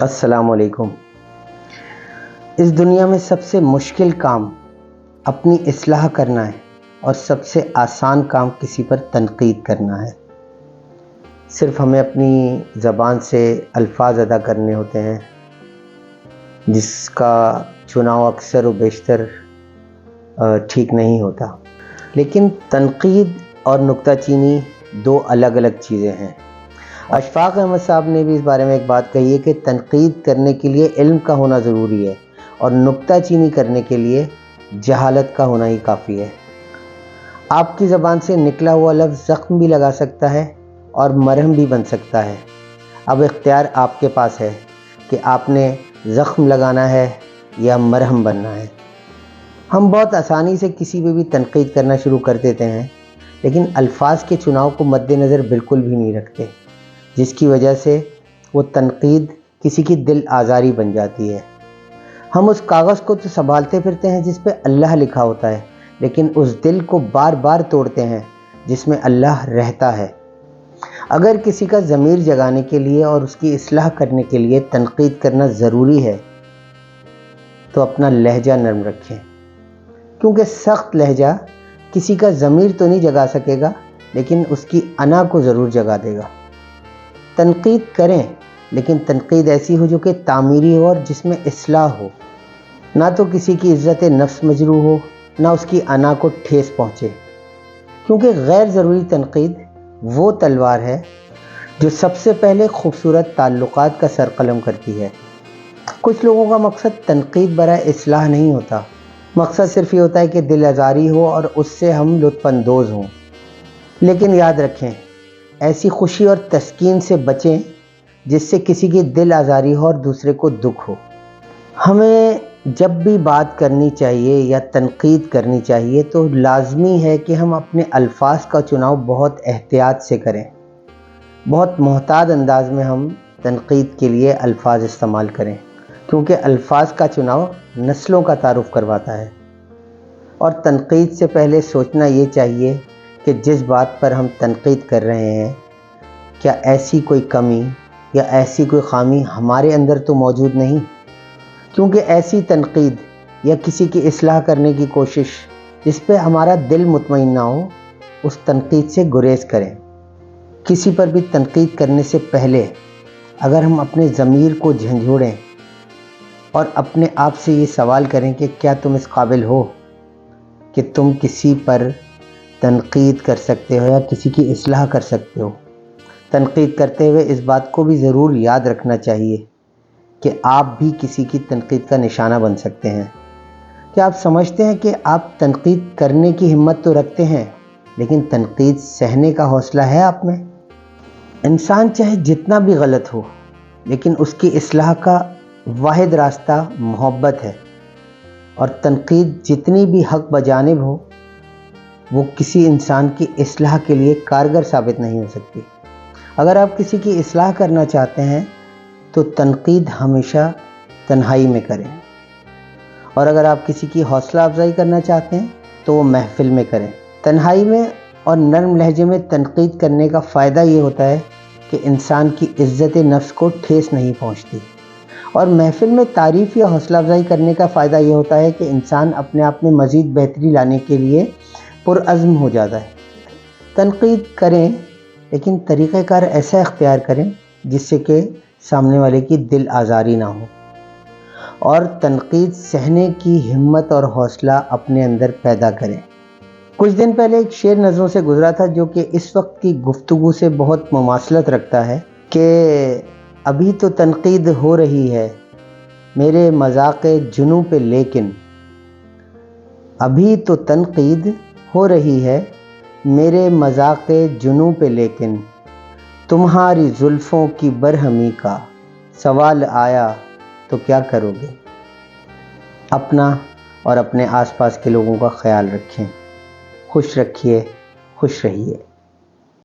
السلام علیکم۔ اس دنیا میں سب سے مشکل کام اپنی اصلاح کرنا ہے اور سب سے آسان کام کسی پر تنقید کرنا ہے۔ صرف ہمیں اپنی زبان سے الفاظ ادا کرنے ہوتے ہیں، جس کا چناؤ اکثر و بیشتر ٹھیک نہیں ہوتا۔ لیکن تنقید اور نکتہ چینی دو الگ الگ چیزیں ہیں۔ اشفاق احمد صاحب نے بھی اس بارے میں ایک بات کہی ہے کہ تنقید کرنے کے لیے علم کا ہونا ضروری ہے اور نکتہ چینی کرنے کے لیے جہالت کا ہونا ہی کافی ہے۔ آپ کی زبان سے نکلا ہوا لفظ زخم بھی لگا سکتا ہے اور مرہم بھی بن سکتا ہے۔ اب اختیار آپ کے پاس ہے کہ آپ نے زخم لگانا ہے یا مرہم بننا ہے۔ ہم بہت آسانی سے کسی پہ بھی تنقید کرنا شروع کر دیتے ہیں، لیکن الفاظ کے چناؤ کو مد نظر بالکل بھی نہیں رکھتے، جس کی وجہ سے وہ تنقید کسی کی دل آزاری بن جاتی ہے۔ ہم اس کاغذ کو تو سنبھالتے پھرتے ہیں جس پہ اللہ لکھا ہوتا ہے، لیکن اس دل کو بار بار توڑتے ہیں جس میں اللہ رہتا ہے۔ اگر کسی کا ضمیر جگانے کے لیے اور اس کی اصلاح کرنے کے لیے تنقید کرنا ضروری ہے تو اپنا لہجہ نرم رکھیں، کیونکہ سخت لہجہ کسی کا ضمیر تو نہیں جگا سکے گا، لیکن اس کی انا کو ضرور جگا دے گا۔ تنقید کریں، لیکن تنقید ایسی ہو جو کہ تعمیری ہو اور جس میں اصلاح ہو، نہ تو کسی کی عزت نفس مجروح ہو، نہ اس کی انا کو ٹھیس پہنچے، کیونکہ غیر ضروری تنقید وہ تلوار ہے جو سب سے پہلے خوبصورت تعلقات کا سر قلم کرتی ہے۔ کچھ لوگوں کا مقصد تنقید برائے اصلاح نہیں ہوتا، مقصد صرف یہ ہوتا ہے کہ دل آزاری ہو اور اس سے ہم لطف اندوز ہوں۔ لیکن یاد رکھیں، ایسی خوشی اور تسکین سے بچیں جس سے کسی کی دل آزاری ہو اور دوسرے کو دکھ ہو۔ ہمیں جب بھی بات کرنی چاہیے یا تنقید کرنی چاہیے تو لازمی ہے کہ ہم اپنے الفاظ کا چناؤ بہت احتیاط سے کریں، بہت محتاط انداز میں ہم تنقید کے لیے الفاظ استعمال کریں، کیونکہ الفاظ کا چناؤ نسلوں کا تعارف کرواتا ہے۔ اور تنقید سے پہلے سوچنا یہ چاہیے کہ جس بات پر ہم تنقید کر رہے ہیں، کیا ایسی کوئی کمی یا ایسی کوئی خامی ہمارے اندر تو موجود نہیں؟ کیونکہ ایسی تنقید یا کسی کی اصلاح کرنے کی کوشش جس پہ ہمارا دل مطمئن نہ ہو، اس تنقید سے گریز کریں۔ کسی پر بھی تنقید کرنے سے پہلے اگر ہم اپنے ضمیر کو جھنجھوڑیں اور اپنے آپ سے یہ سوال کریں کہ کیا تم اس قابل ہو کہ تم کسی پر تنقید کر سکتے ہو یا کسی کی اصلاح کر سکتے ہو۔ تنقید کرتے ہوئے اس بات کو بھی ضرور یاد رکھنا چاہیے کہ آپ بھی کسی کی تنقید کا نشانہ بن سکتے ہیں۔ کیا آپ سمجھتے ہیں کہ آپ تنقید کرنے کی ہمت تو رکھتے ہیں، لیکن تنقید سہنے کا حوصلہ ہے آپ میں؟ انسان چاہے جتنا بھی غلط ہو، لیکن اس کی اصلاح کا واحد راستہ محبت ہے، اور تنقید جتنی بھی حق بجانب ہو، وہ کسی انسان کی اصلاح کے لیے کارگر ثابت نہیں ہو سکتی۔ اگر آپ کسی کی اصلاح کرنا چاہتے ہیں تو تنقید ہمیشہ تنہائی میں کریں، اور اگر آپ کسی کی حوصلہ افزائی کرنا چاہتے ہیں تو وہ محفل میں کریں۔ تنہائی میں اور نرم لہجے میں تنقید کرنے کا فائدہ یہ ہوتا ہے کہ انسان کی عزت نفس کو ٹھیس نہیں پہنچتی، اور محفل میں تعریف یا حوصلہ افزائی کرنے کا فائدہ یہ ہوتا ہے کہ انسان اپنے آپ میں مزید بہتری لانے کے لیے پرعزم ہو جاتا ہے۔ تنقید کریں، لیکن طریقہ کار ایسا اختیار کریں جس سے کہ سامنے والے کی دل آزاری نہ ہو، اور تنقید سہنے کی ہمت اور حوصلہ اپنے اندر پیدا کریں۔ کچھ دن پہلے ایک شعر نظروں سے گزرا تھا جو کہ اس وقت کی گفتگو سے بہت مماثلت رکھتا ہے کہ ابھی تو تنقید ہو رہی ہے میرے مذاق جنوں پہ، لیکن ابھی تو تنقید ہو رہی ہے میرے مذاق جنوں پہ، لیکن تمہاری زلفوں کی برہمی کا سوال آیا تو کیا کرو گے؟ اپنا اور اپنے آس پاس کے لوگوں کا خیال رکھیں، خوش رکھیے، خوش رہیے۔